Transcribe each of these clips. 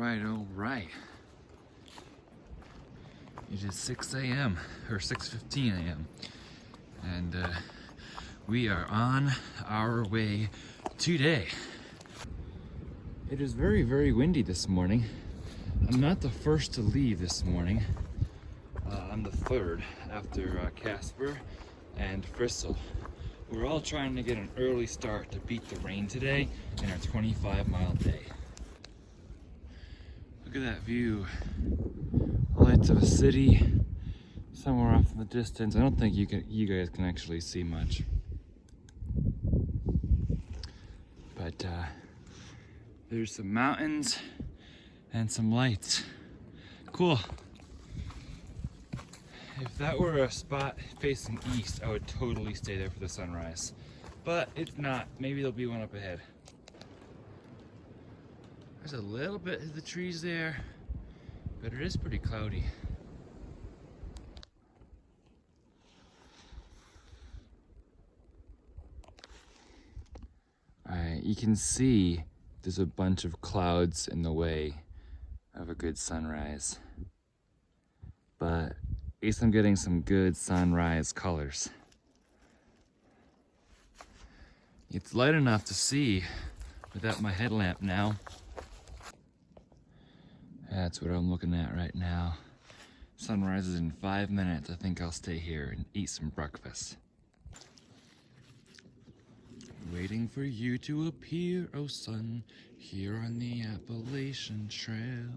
All right. It is 6 a.m. or 6:15 a.m. and we are on our way today. It is very, very windy this morning. I'm not the first to leave this morning. I'm the third after Casper and Frissel. We're all trying to get an early start to beat the rain today in our 25-mile day. Look at that view. Lights of a city somewhere off in the distance. I don't think you guys can actually see much. But there's some mountains and some lights. Cool. If that were a spot facing east, I would totally stay there for the sunrise. But it's not. Maybe there'll be one up ahead. There's a little bit of the trees there, but it is pretty cloudy. Alright, you can see there's a bunch of clouds in the way of a good sunrise. But at least I'm getting some good sunrise colors. It's light enough to see without my headlamp now. That's what I'm looking at right now. Sunrise is in 5 minutes. I think I'll stay here and eat some breakfast. Waiting for you to appear, oh sun, here on the Appalachian Trail.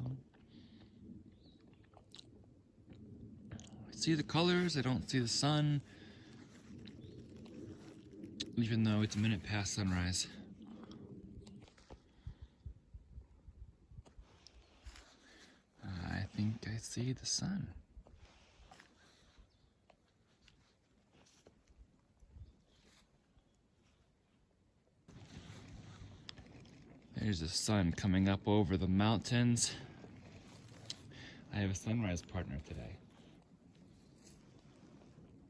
I see the colors, I don't see the sun, even though it's a minute past sunrise. I think I see the sun. There's the sun coming up over the mountains. I have a sunrise partner today.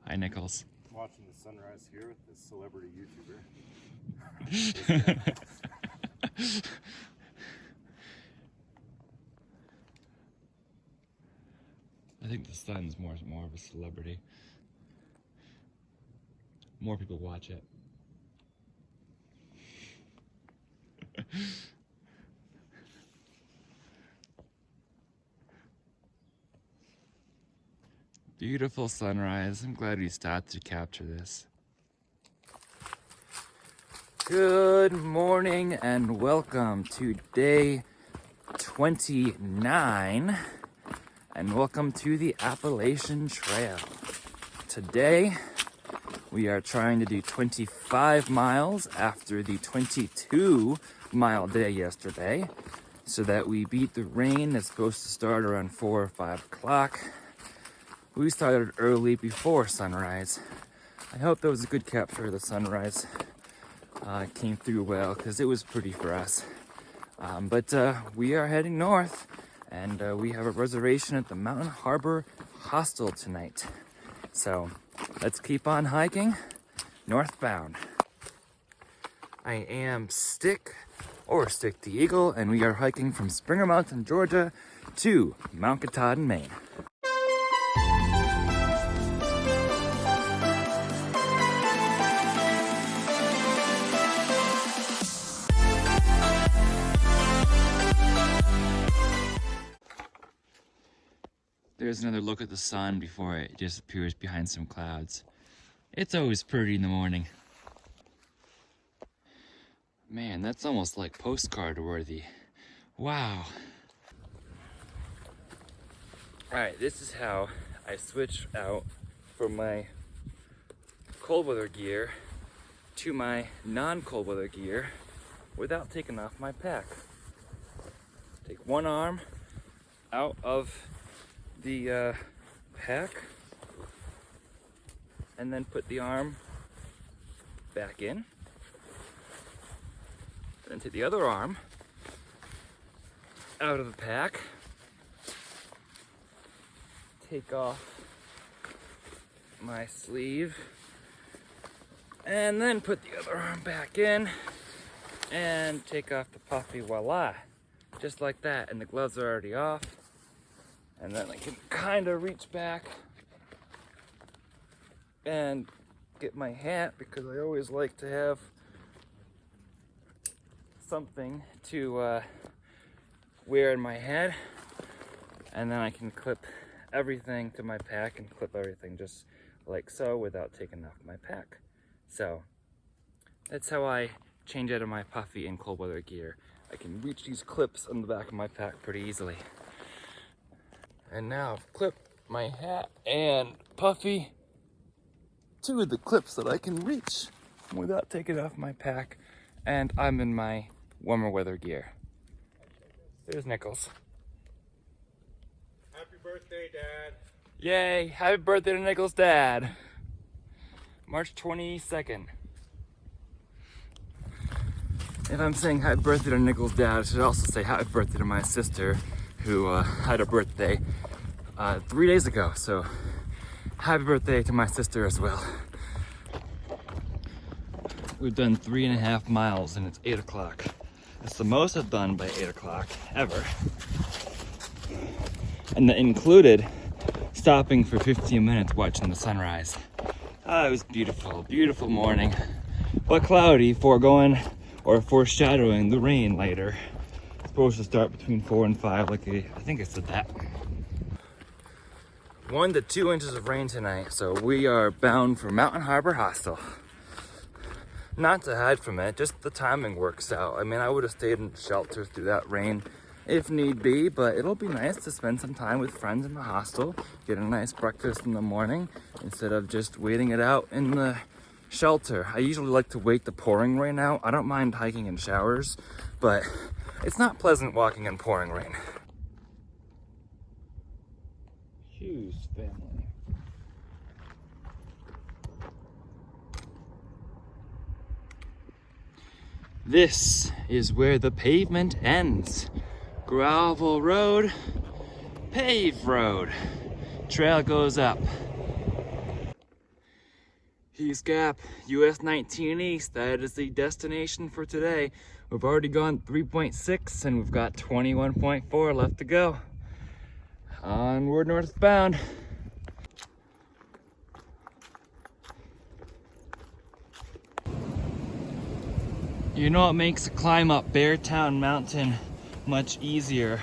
Hi, Nichols. I'm watching the sunrise here with this celebrity YouTuber. I think the sun's more of a celebrity. More people watch it. Beautiful sunrise. I'm glad we stopped to capture this. Good morning and welcome to day 29 and welcome to the Appalachian Trail. Today we are trying to do 25 miles after the 22-mile day yesterday so that we beat the rain that's supposed to start around 4 or 5 o'clock. We started early before sunrise. I hope that was a good capture of the sunrise. It came through well because it was pretty for us. But we are heading north and we have a reservation at the Mountain Harbor Hostel tonight. So let's keep on hiking northbound. I am Stick the Eagle and we are hiking from Springer Mountain, Georgia to Mount Katahdin, Maine. There's another look at the sun before it disappears behind some clouds. It's always pretty in the morning. Man, that's almost like postcard worthy. Wow. Alright, this is how I switch out from my cold weather gear to my non-cold weather gear without taking off my pack. Take one arm out of the pack and then put the arm back in. Then take the other arm out of the pack, take off my sleeve, and then put the other arm back in and take off the puffy. Voila! just like that, and the gloves are already off. And then I can kind of reach back and get my hat, because I always like to have something to wear in my head. And then I can clip everything to my pack and clip everything just like so without taking off my pack. So that's how I change out of my puffy and cold weather gear. I can reach these clips on the back of my pack pretty easily. And now I've clipped my hat and puffy to the clips that I can reach without taking off my pack. And I'm in my warmer weather gear. There's Nichols. Happy birthday, Dad. Yay, happy birthday to Nichols' dad. March 22nd. If I'm saying happy birthday to Nichols' dad, I should also say happy birthday to my sister, who had a birthday 3 days ago. So happy birthday to my sister as well. We've done 3.5 miles and it's 8 o'clock. It's the most I've done by 8 o'clock ever. And that included stopping for 15 minutes watching the sunrise. It was beautiful, beautiful morning, but cloudy, foreshadowing the rain later. It's supposed to start between 4 and 5, like I think it said that. 1 to 2 inches of rain tonight, so we are bound for Mountain Harbor Hostel. Not to hide from it, just the timing works out. I mean, I would have stayed in the shelter through that rain if need be, but it'll be nice to spend some time with friends in the hostel, get a nice breakfast in the morning instead of just waiting it out in the shelter. I usually like to wait the pouring rain out. I don't mind hiking in showers, but it's not pleasant walking in pouring rain. Hughes family. This is where the pavement ends. Gravel road, paved road. Trail goes up. Hughes Gap, US 19 East, that is the destination for today. We've already gone 3.6 and we've got 21.4 left to go. Onward northbound. You know what makes the climb up Beartown Mountain much easier?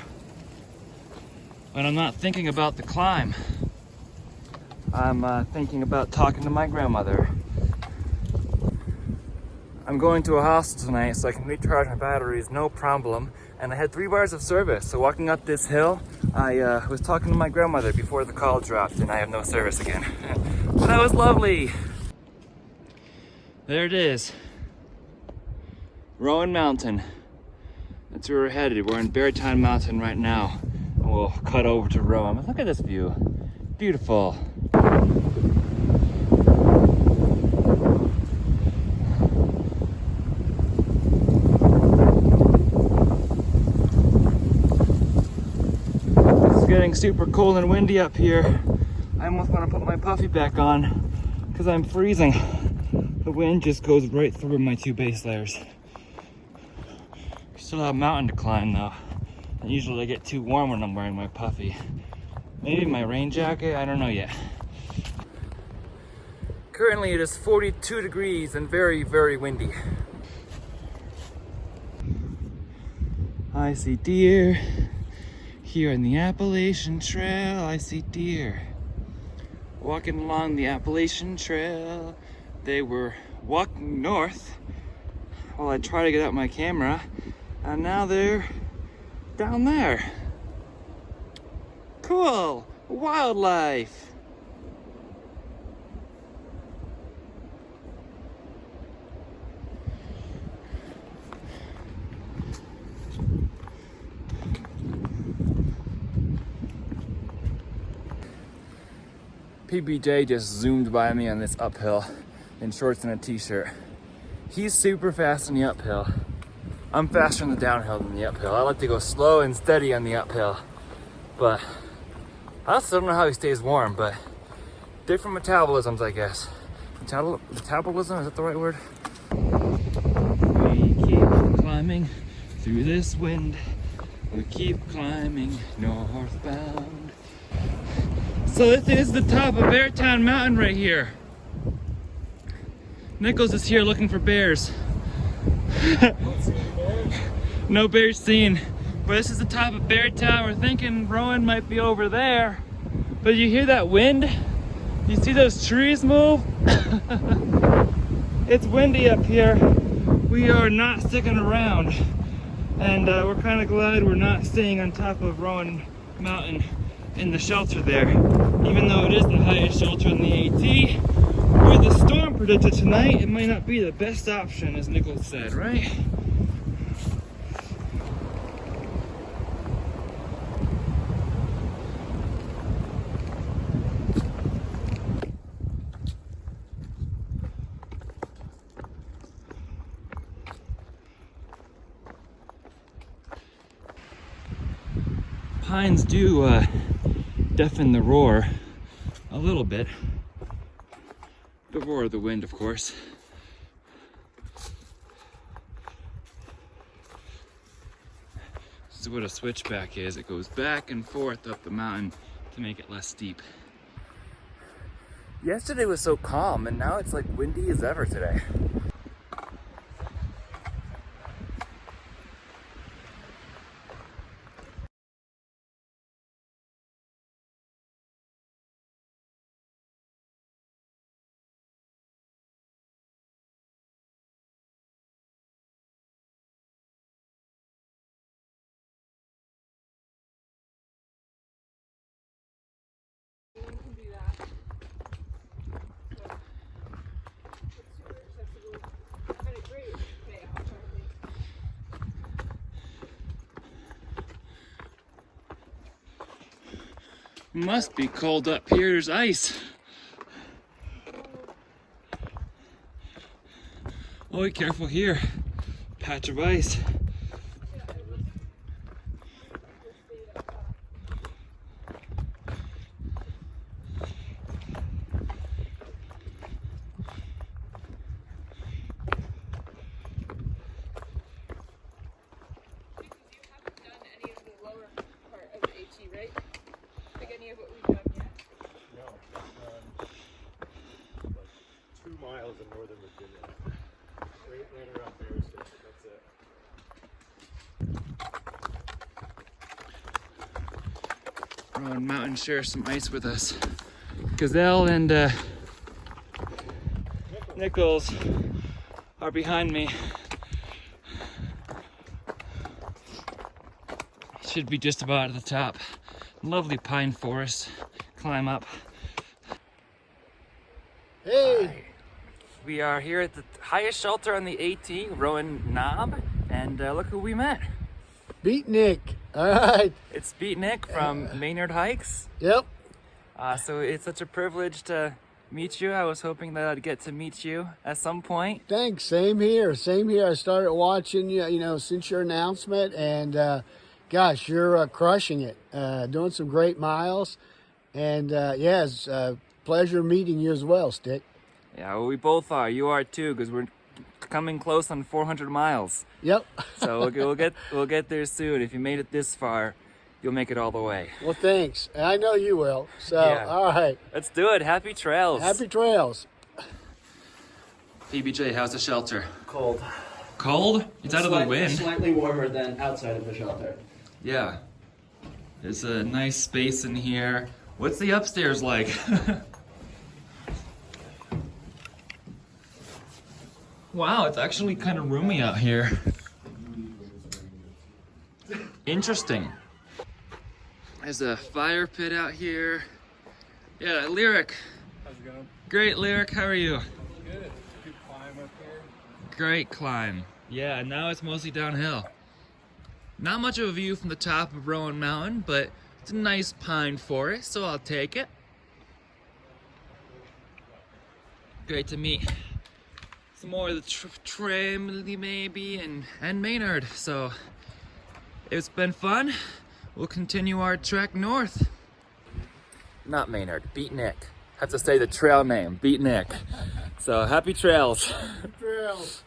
When I'm not thinking about the climb. I'm thinking about talking to my grandmother. I'm going to a hostel tonight so I can recharge my batteries, no problem. And I had 3 bars of service, so walking up this hill, I was talking to my grandmother before the call dropped and I have no service again. But that was lovely. There it is. Rowan Mountain. That's where we're headed. We're in Beartown Mountain right now. And we'll cut over to Rowan. Look at this view. Beautiful. It's getting super cold and windy up here. I almost want to put my puffy back on because I'm freezing. The wind just goes right through my 2 base layers. Still have a mountain to climb though. And usually I get too warm when I'm wearing my puffy. Maybe my rain jacket, I don't know yet. Currently it is 42 degrees and very, very windy. I see deer. Here on the Appalachian Trail, I see deer. Walking along the Appalachian Trail, they were walking north while I try to get out my camera. And now they're down there. Cool, wildlife. PBJ just zoomed by me on this uphill in shorts and a t-shirt. He's super fast in the uphill. I'm faster in the downhill than the uphill. I like to go slow and steady on the uphill. But I also don't know how he stays warm, but different metabolisms, I guess. Metabolism, is that the right word? We keep climbing through this wind. We keep climbing northbound. So this is the top of Beartown Mountain right here. Nichols is here looking for bears. No bears seen. But this is the top of Beartown. We're thinking Rowan might be over there. But you hear that wind? You see those trees move? It's windy up here. We are not sticking around. And we're kind of glad we're not staying on top of Rowan Mountain in the shelter there. Even though it is the highest shelter in the AT, with the storm predicted tonight, it might not be the best option, as Nichols said, right? Pines do deafen the roar a little bit. The roar of the wind, of course. This is what a switchback is. It goes back and forth up the mountain to make it less steep. Yesterday was so calm, and now it's like windy as ever today. Must be cold up here. There's ice. Oh, be careful here. Patch of ice. In northern Virginia. Right later up there, so that's it. Rowan Mountain shares some ice with us. Gazelle and Nichols are behind me. Should be just about at the top. Lovely pine forest. Climb up. Hey! We are here at the highest shelter on the AT, Rowan Knob, and look who we met. Beatnik. All right. It's Beatnik from Maynard Hikes. Yep. So it's such a privilege to meet you. I was hoping that I'd get to meet you at some point. Thanks. Same here. Same here. I started watching you, since your announcement, and gosh, you're crushing it. Doing some great miles, and yeah, it's a pleasure meeting you as well, Stick. Yeah, well, we both are. You are too, because we're coming close on 400 miles. Yep. So we'll get there soon. If you made it this far, you'll make it all the way. Well, thanks. And I know you will. So, Yeah. All right. Let's do it. Happy trails. Happy trails. PBJ, how's the shelter? Cold. Cold? It's out of the wind. Slightly warmer than outside of the shelter. Yeah. There's a nice space in here. What's the upstairs like? Wow, it's actually kind of roomy out here. Interesting. There's a fire pit out here. Yeah, Lyric. How's it going? Great, Lyric. How are you? Good. Good climb up here. Great climb. Yeah, now it's mostly downhill. Not much of a view from the top of Rowan Mountain, but it's a nice pine forest, so I'll take it. Great to meet some more of the family maybe and Maynard. So it's been fun. We'll continue our trek north. Not Maynard, Beatnik. Have to say the trail name, Beatnik. So happy trails. Trails.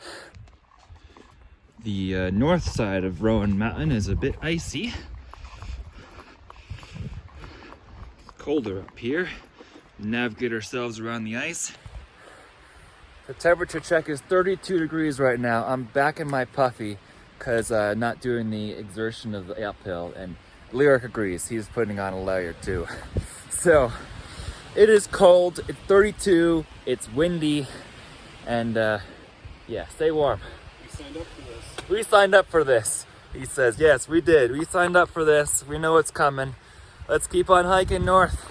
The north side of Rowan Mountain is a bit icy. Colder up here. Navigate ourselves around the ice. The temperature check is 32 degrees right now. I'm back in my puffy because not doing the exertion of the uphill, and Lyric agrees. He's putting on a layer too. So it is cold, it's 32, it's windy, and yeah, stay warm. We signed up for this. We signed up for this. He says, yes, we did. We signed up for this. We know it's coming. Let's keep on hiking north.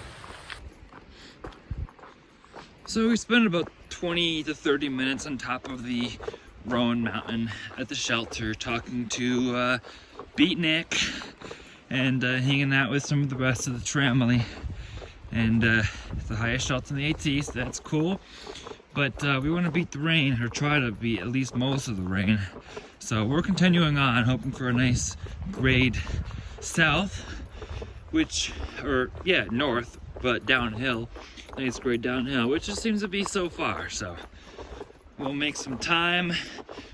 So we spent about 20 to 30 minutes on top of the Rowan Mountain at the shelter talking to Beatnik and hanging out with some of the rest of the family. And it's the highest shelter in the AT, so that's cool. But we want to beat the rain, or try to beat at least most of the rain. So we're continuing on, hoping for a nice grade south, north, but downhill. Nice grade downhill, which just seems to be so far. So we'll make some time.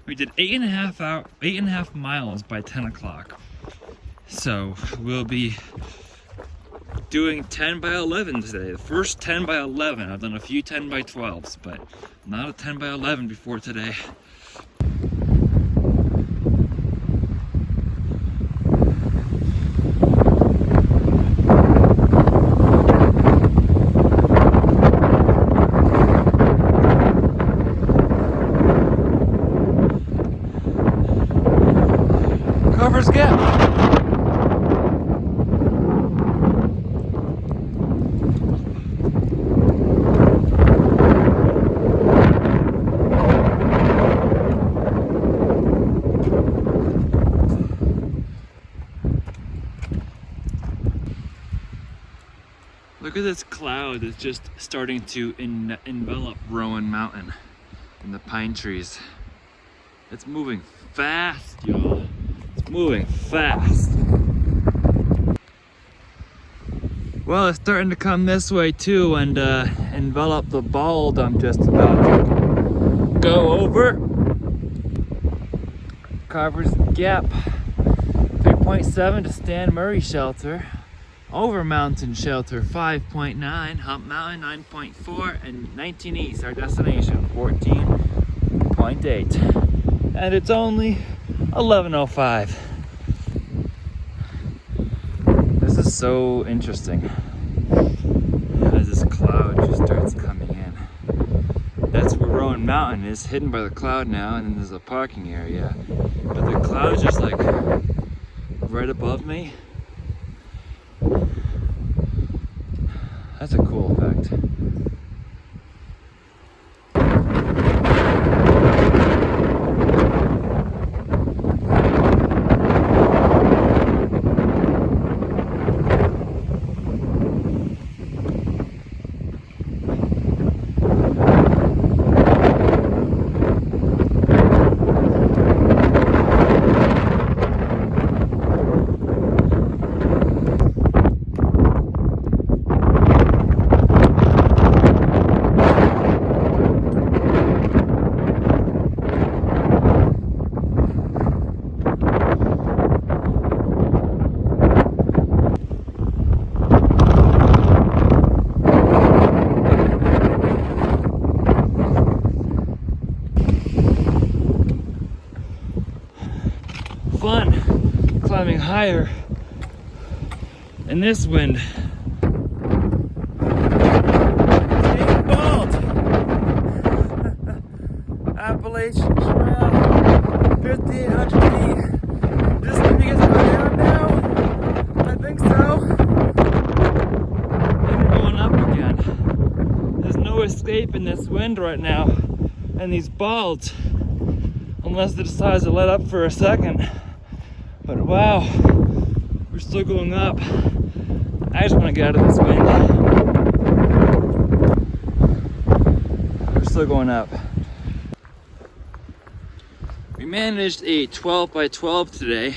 We did 8.5 miles by 10 o'clock. So we'll be doing 10 by 11 today. The first 10 by 11. I've done a few 10 by 12s, but not a 10 by 11 before today. Covers Gap. Look at this cloud that's just starting to envelop Rowan Mountain and the pine trees. It's moving fast, y'all. It's moving fast. Well, it's starting to come this way too and envelop the bald I'm just about to go over. Carver's Gap, 3.7 to Stan Murray Shelter. Over Mountain Shelter 5.9, Hump Mountain 9.4, and 19 East, our destination, 14.8. And it's only 11:05. This is so interesting as this cloud just starts coming in. That's where Rowan Mountain is, hidden by the cloud now, and then there's a parking area. But the cloud's just like right above me. That's a cool effect. Fun climbing higher in this wind. Bald. Appalachian Trail, 1,500 feet. This thing is down now. I think so. And we're going up again. There's no escape in this wind right now, and these balds, unless it decides to let up for a second. But wow, we're still going up. I just want to get out of this wind. We're still going up. We managed a 12 by 12 today,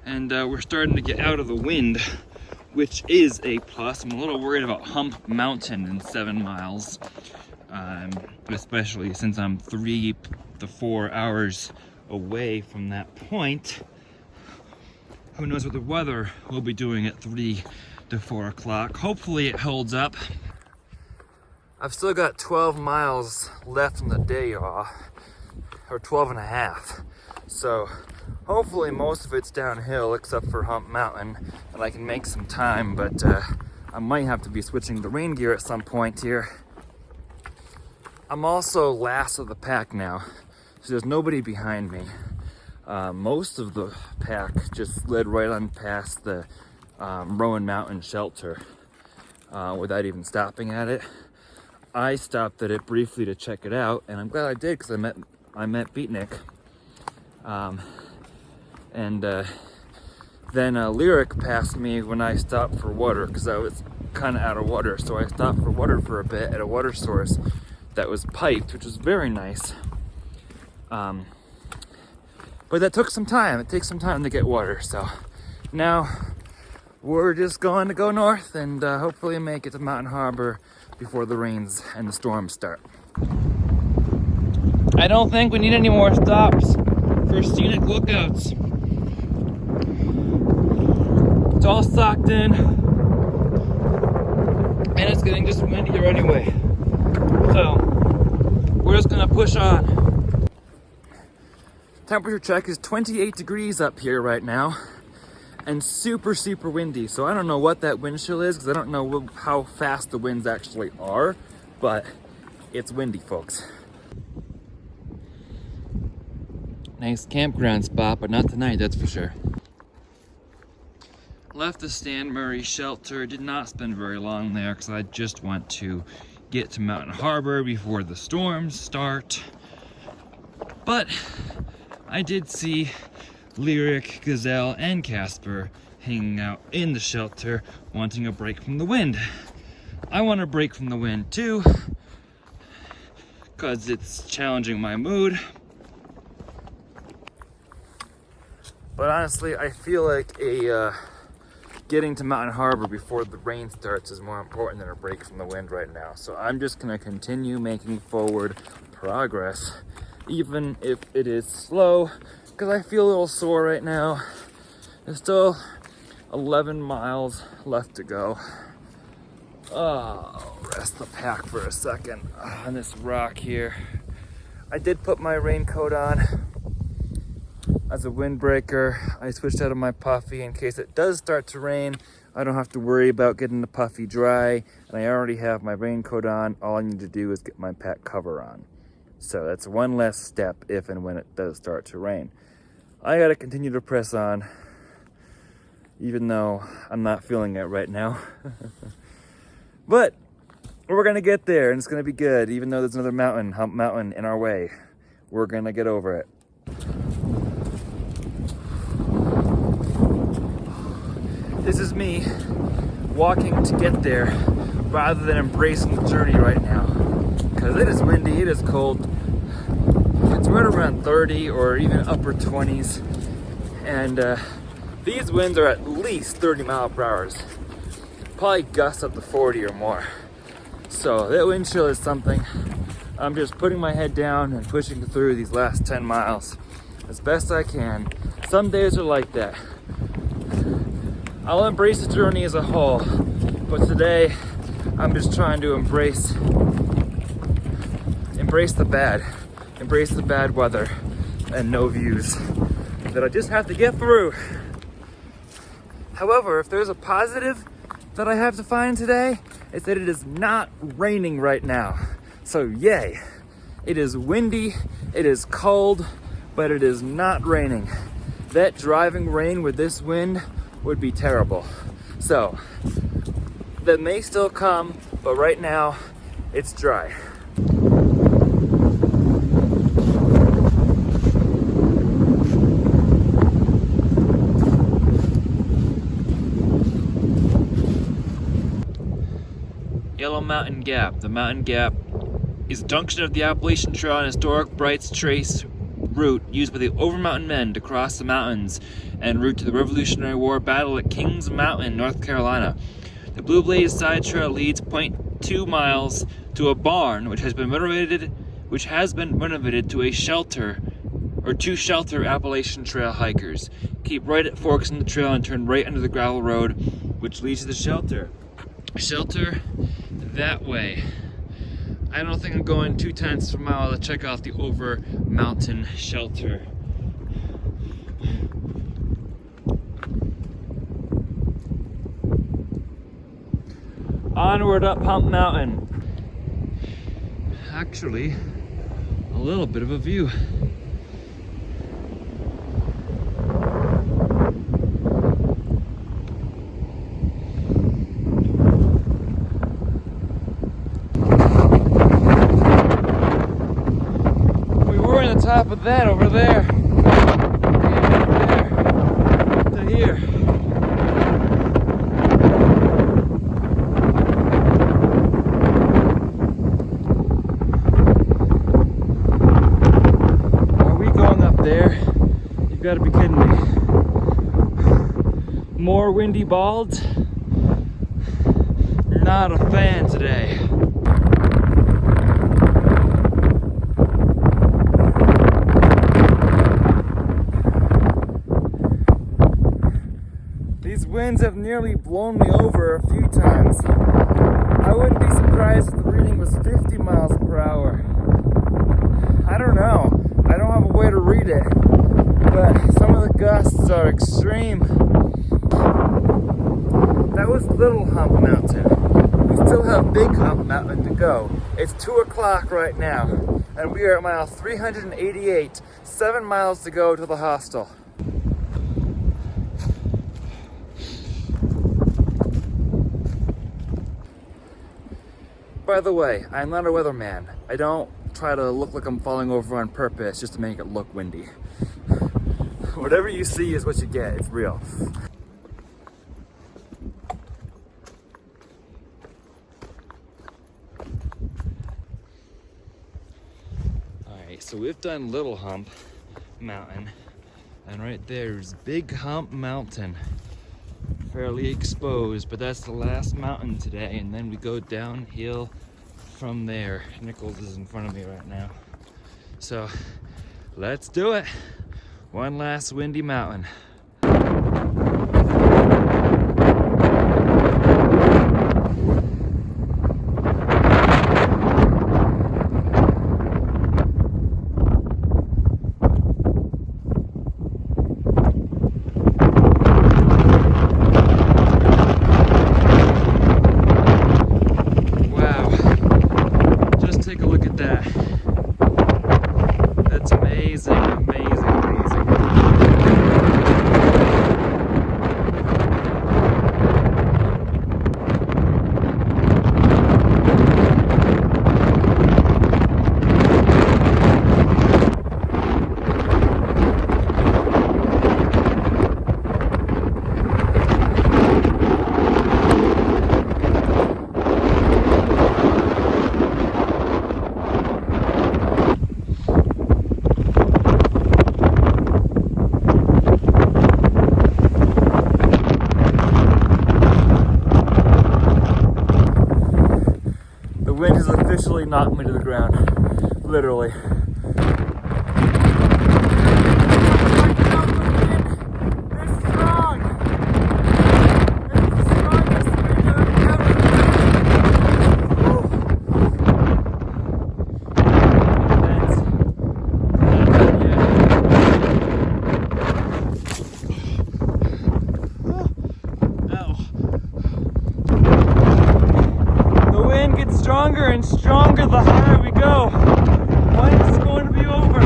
and we're starting to get out of the wind, which is a plus. I'm a little worried about Hump Mountain in 7 miles, especially since I'm 3 to 4 hours away from that point. Who knows what the weather will be doing at 3 to 4 o'clock. Hopefully it holds up. I've still got 12 miles left in the day, y'all, or 12 and a half. So hopefully most of it's downhill except for Hump Mountain, and I can make some time, but I might have to be switching to rain gear at some point here. I'm also last of the pack now, so there's nobody behind me. Most of the pack just slid right on past the Rowan Mountain shelter without even stopping at it. I stopped at it briefly to check it out, and I'm glad I did because I met Beatnik. Then Lyric passed me when I stopped for water because I was kind of out of water. So I stopped for water for a bit at a water source that was piped, which was very nice. But that took some time. It takes some time to get water. So now we're just going to go north and hopefully make it to Mountain Harbor before the rains and the storms start. I don't think we need any more stops for scenic lookouts. It's all socked in, and it's getting just windier anyway. So we're just gonna push on. Temperature check is 28 degrees up here right now, and super windy. So I don't know what that wind chill is because I don't know how fast the winds actually are, but it's windy, folks. Nice campground spot, but not tonight, that's for sure. Left the Stan Murray shelter, did not spend very long there because I just want to get to Mountain Harbor before the storms start. But I did see Lyric, Gazelle, and Casper hanging out in the shelter wanting a break from the wind. I want a break from the wind too because it's challenging my mood. But honestly, I feel like getting to Mountain Harbor before the rain starts is more important than a break from the wind right now. So I'm just gonna continue making forward progress, even if it is slow, because I feel a little sore right now. There's still 11 miles left to go. Oh, rest the pack for a second on this rock here. I did put my raincoat on as a windbreaker. I switched out of my puffy in case it does start to rain. I don't have to worry about getting the puffy dry, and I already have my raincoat on. All I need to do is get my pack cover on. So that's one less step if and when it does start to rain. I gotta continue to press on, even though I'm not feeling it right now. But we're gonna get there, and it's gonna be good, even though there's another mountain, Hump Mountain, in our way. We're gonna get over it. This is me walking to get there rather than embracing the journey right now. Because it is windy, it is cold. It's right around 30 or even upper 20s. And these winds are at least 30 mile per hour. Probably gusts up to 40 or more. So that wind chill is something. I'm just putting my head down and pushing through these last 10 miles as best I can. Some days are like that. I'll embrace the journey as a whole, but today I'm just trying to embrace the bad weather and no views that I just have to get through. However, if there's a positive that I have to find today, it's that it is not raining right now. So yay, it is windy, it is cold, but it is not raining. That driving rain with this wind would be terrible. So that may still come, but right now it's dry. Yellow Mountain Gap. The Mountain Gap is a junction of the Appalachian Trail and historic Bright's Trace route used by the Overmountain Men to cross the mountains en route to the Revolutionary War battle at Kings Mountain, North Carolina. The Blue Blaze side trail leads 0.2 miles to a barn which has been renovated to a shelter or to shelter Appalachian Trail hikers. Keep right at forks in the trail and turn right under the gravel road, which leads to the shelter. Shelter that way. I don't think I'm going 2/10 of a mile to check out the over mountain shelter. Onward up Hump Mountain. Actually, a little bit of a view. We were on the top of that over there. Came there to here. You've got to be kidding me. More windy balds? Not a fan today. These winds have nearly blown me over a few times. I wouldn't be surprised if the reading was 50 miles per hour. I don't know. I don't have a way to read it. But some of the gusts are extreme. That was Little Hump Mountain. We still have Big Hump Mountain to go. It's 2 o'clock right now, and we are at mile 388, 7 miles to go to the hostel. By the way, I'm not a weatherman. I don't try to look like I'm falling over on purpose just to make it look windy. Whatever you see is what you get. It's real. Alright, so we've done Little Hump Mountain, and right there's Big Hump Mountain. Fairly exposed, but that's the last mountain today, and then we go downhill from there. Nichols is in front of me right now. So let's do it. One last windy mountain. Wow. Just take a look at that. That's amazing, amazing, amazing. The wind has officially knocked me to the ground, literally. Stronger and stronger the higher we go. When is it going to be over?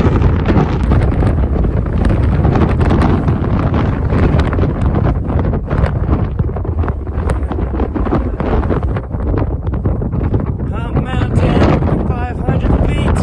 Hump Mountain, 500 feet.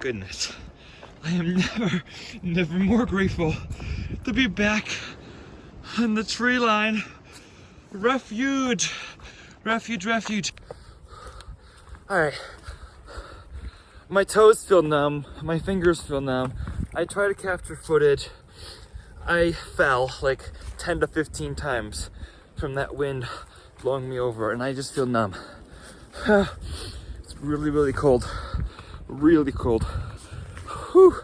goodness. I am never more grateful to be back on the tree line. Refuge. All right. My toes feel numb, my fingers feel numb. I try to capture footage. I fell like 10 to 15 times from that wind blowing me over, and I just feel numb. It's really, really cold. Really cold. Whew.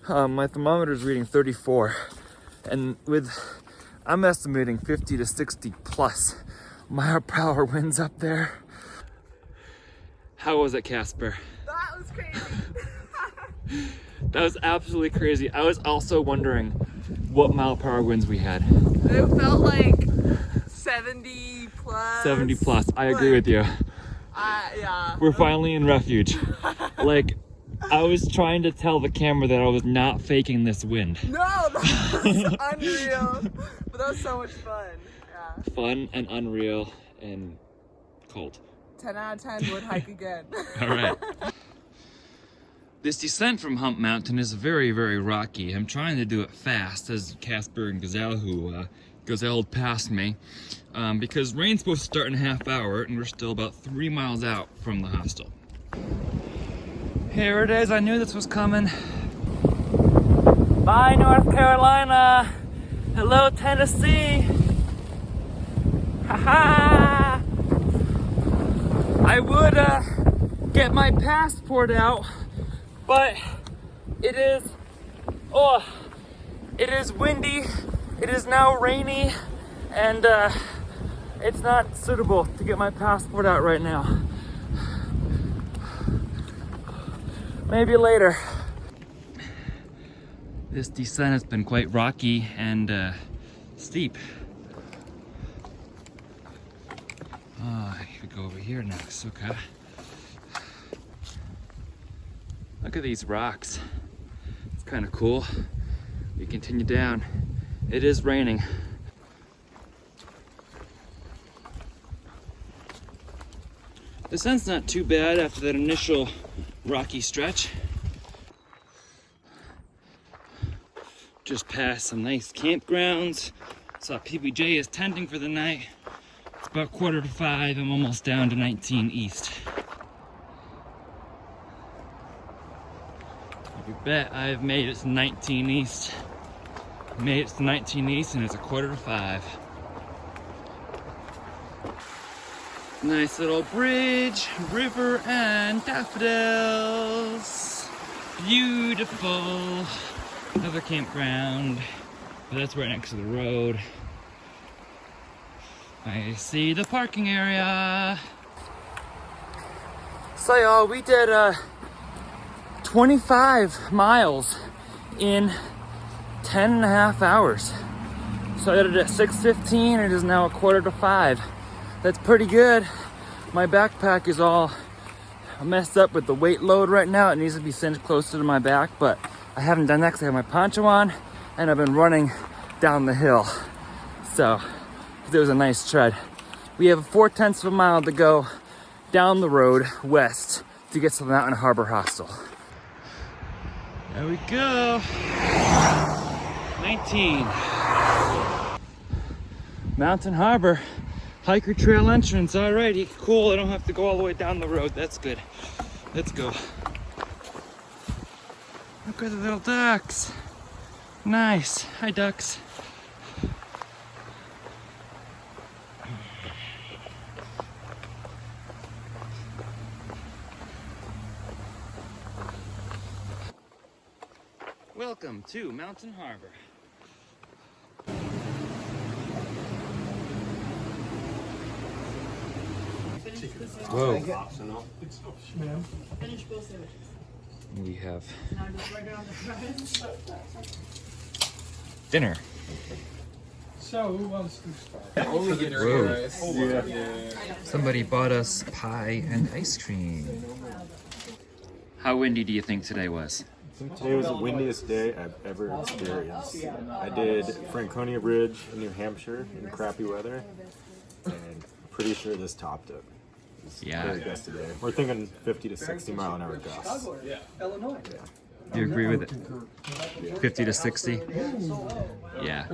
My thermometer is reading 34, and I'm estimating 50 to 60 plus mile per hour winds up there. How was it, Casper? That was crazy. That was absolutely crazy. I was also wondering what mile per hour winds we had. It felt like 70 plus. 70 plus. I agree with you. Yeah. We're finally in refuge. Like, I was trying to tell the camera that I was not faking this wind. No, that was unreal. But that was so much fun. Yeah. Fun and unreal and cold. 10 out of 10 would hike again. All right. This descent from Hump Mountain is very, very rocky. I'm trying to do it fast as Casper and Gazelle, who gazelled past me, because rain's supposed to start in a half hour and we're still about 3 miles out from the hostel. Here it is. I knew this was coming. Bye, North Carolina. Hello, Tennessee. Haha. I would get my passport out, but it is windy. It is now rainy, and it's not suitable to get my passport out right now. Maybe later. This descent has been quite rocky and steep. I could go over here next, okay. Look at these rocks. It's kind of cool. We continue down. It is raining. The descent's not too bad after that initial rocky stretch. Just passed some nice campgrounds. Saw PBJ is tenting for the night. It's about 4:45. I'm almost down to 19 East. You bet I've made it to 19 East. Made it to 19 East and it's 4:45. Nice little bridge, river, and daffodils. Beautiful. Another campground, but that's right next to the road. I see the parking area. So y'all, we did 25 miles in 10 and a half hours. So I did it at 6:15, it is now 4:45. That's pretty good. My backpack is all messed up with the weight load right now. It needs to be cinched closer to my back, but I haven't done that because I have my poncho on and I've been running down the hill. So it was a nice tread. We have 4/10 of a mile to go down the road west to get to the Mountain Harbor Hostel. There we go. 19. Mountain Harbor. Hiker trail entrance. Alrighty, cool. I don't have to go all the way down the road. That's good. Let's go. Look at the little ducks. Nice. Hi, ducks. Welcome to Mountain Harbor. Whoa. Finish both sandwiches. We have Now just right down the fries. dinner. So who wants to start? Only get Whoa. rice. Somebody bought us pie and ice cream. How windy do you think today was? Today was the windiest day I've ever experienced. I did Franconia Ridge in New Hampshire in crappy weather, and I'm pretty sure this topped it. Yeah. very gusty day. We're thinking 50 to 60 mile an hour gusts. Do you agree with it? 50 to 60? Yeah.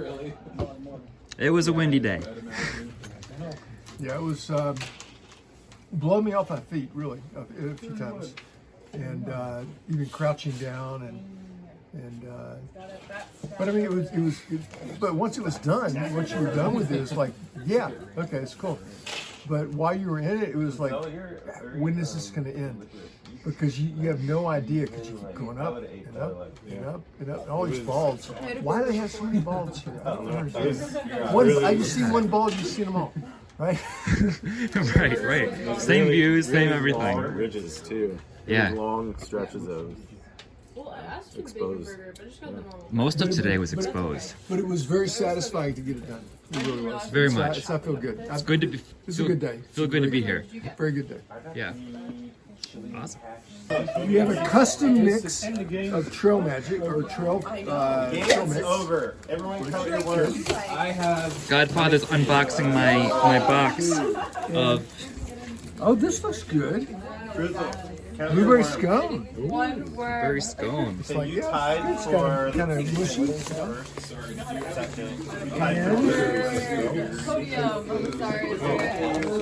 It was a windy day. Yeah, it was blowing me off my feet, really, a few times, and even crouching down, but I mean, it was. But once it was done, once you were done with it, it's like, yeah, okay, it's cool. But while you were in it, it was like, when is this going to end? Because you have no idea, because you keep going up and up and up and up, and all these balls. Why do they have so many balls here? I don't understand. I just see one ball, you see them all, right? Right. Same views, same Long everything. ridges too. Yeah. Long stretches of exposed. Most of today was exposed. But it was very satisfying to get it done. It really was. Very much. I feel good. It's good to be. It's a good day. Feel good to be here. Very good day. Yeah. Awesome. We have a custom mix of Trail Magic or Trail mix. Over. Everyone count your words. Godfather's unboxing my box of. Oh, this looks good. Blueberry scone. Berry scone. It's like, You yeah, tied it's for kind of mushy.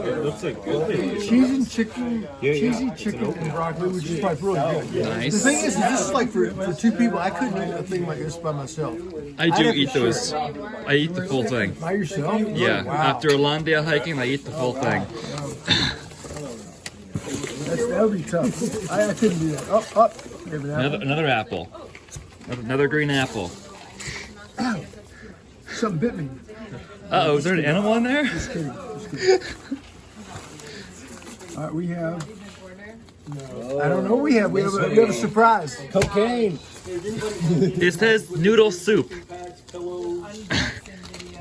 It looks like good. Cheesy chicken and broccoli, which is probably really good. Nice. The thing is, this is like for two people. I couldn't eat a thing like this by myself. I do I'd have eat to those. share. I eat the full thing. By yourself? Yeah. Wow. After a long day of hiking, I eat the full thing. That would be tough. I couldn't do that. Up. Give it out. Another apple. Another green apple. Something bit me. Uh-oh, is there an animal in there? Just kidding. All right, we have. No, I don't know what we have. We have a surprise. Cocaine. It says noodle soup.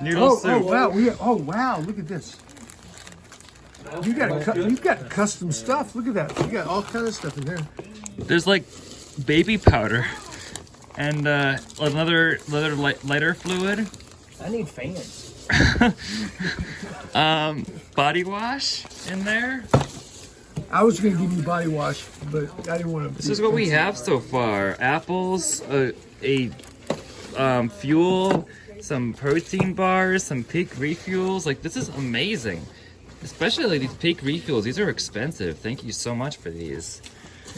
Noodle soup. Oh wow! Look at this. You got custom stuff. Look at that. You got all kinds of stuff in there. There's like baby powder and another lighter fluid. I need fans. Body wash in there. I was gonna give you body wash, but I didn't want to. This is what we have so far: apples, fuel, some protein bars, some peak refuels. Like, this is amazing. Especially like these peak refuels. These are expensive. Thank you so much for these.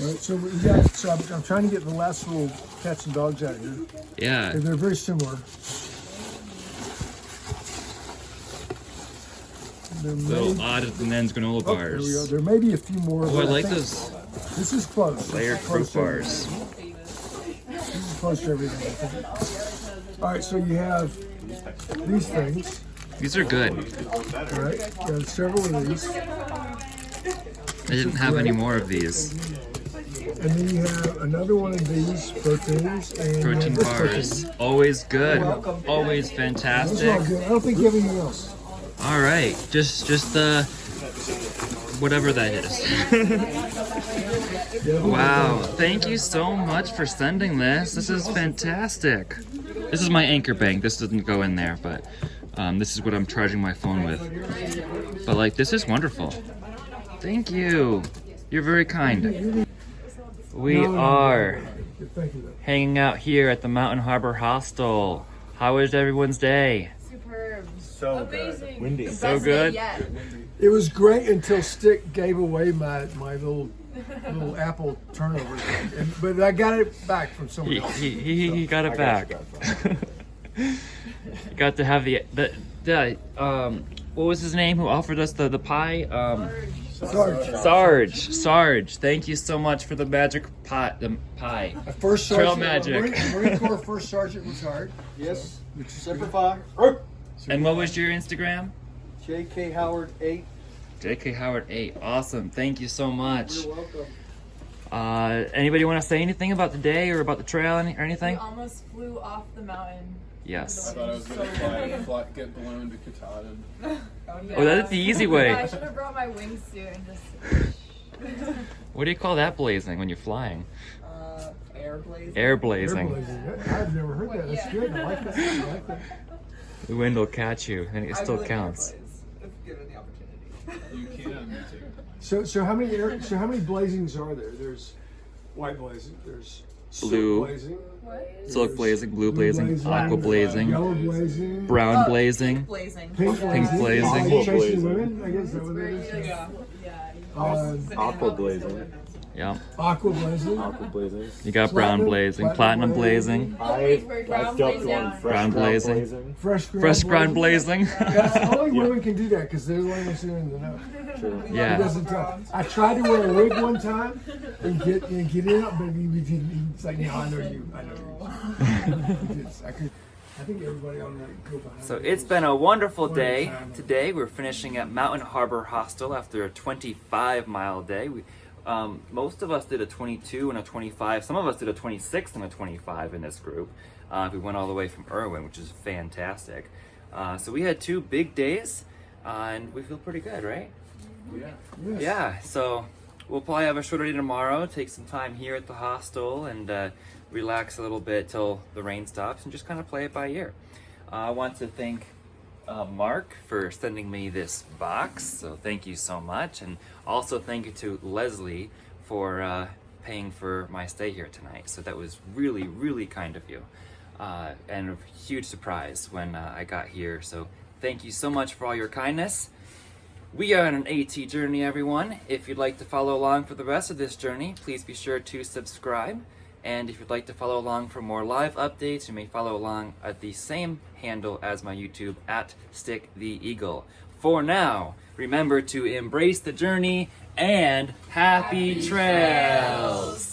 All right, so we got. So I'm trying to get the last little cats and dogs out of here. Yeah. They're very similar. Little odds and ends granola Oh, there we go. bars. There may be a few more. Oh, I but like think those This is close. layered This is fruit close to bars. everything. This is close to everything, I think. All right, so you have these things. These are good. All right, you have several of these. I didn't have any more of these. And then you have another one of these proteins and Protein this bars. Always good. Always protein. Those are all fantastic. good. I don't think you have anything else. All right. Just whatever that is. Wow. Thank you so much for sending this. This is fantastic. This is my anchor bank. This doesn't go in there, but this is what I'm charging my phone with. But like, this is wonderful. Thank you. You're very kind. We are Thank you, though. hanging out here at the Mountain Harbor Hostel. How was everyone's day? Superb. So Amazing. good. Windy. So good? Yet. It was great until Stick gave away my little apple turnover, but I got it back from someone else. He got it back. You got to have the what was his name who offered us the pie? Sarge. Thank you so much for the magic pot. The pie. First Trail sergeant, magic. Marine Corps First Sergeant retired. Yes. Semper Fi. And what was your Instagram? J.K. Howard 8. JK Howard 8. Awesome. Thank you so much. You're welcome. Anybody want to say anything about the day or about the trail or We anything? almost flew off the mountain. Yes. I thought I was going to get ballooned to Katahdin. Oh, that's the easy Yeah, I way. should have brought my wingsuit and just What do you call that blazing when you're flying? air blazing. Air blazing. I've never heard that. That's good. I like that. I like that. The wind will catch you and it I still would counts. air blaze if given the opportunity. You can take So how many blazings are there? There's white blazing. There's silk Blue. blazing. Silk blazing, blue blazing, aqua blazing, Yellow blazing. brown blazing. Blazing. Pink Pink blazing. Chasing Blazing. women. I guess that what it is. Aqua blazing. Yeah. Aqua blazing. Aqua blazing. You got brown Platinum- blazing, platinum platinum blazing, I jumped on Brown blazing. Fresh fresh ground blazing. Yeah, only women can do that because they're the only ones who are in the know. Sure. It Yeah. doesn't tell. I tried to wear a wig one time and get in, but we didn't. It's like, no, I know you. I think everybody on that go behind. So it's been a wonderful day. Today we're finishing at Mountain Harbor Hostel after a 25-mile day. Most of us did a 22 and a 25. Some of us did a 26 and a 25 in this group. We went all the way from Irwin, which is fantastic. So we had 2 big days, and we feel pretty good, right? Yeah. Yeah, so we'll probably have a shorter day tomorrow, take some time here at the hostel and relax a little bit till the rain stops and just kind of play it by ear. I want to thank Mark for sending me this box, so thank you so much. And also thank you to Leslie for paying for my stay here tonight. So that was really, really kind of you. And a huge surprise when I got here. So thank you so much for all your kindness. We are on an AT journey, everyone. If you'd like to follow along for the rest of this journey, please be sure to subscribe. And if you'd like to follow along for more live updates, you may follow along at the same handle as my YouTube, at Stick the Eagle. For now, remember to embrace the journey and happy trails!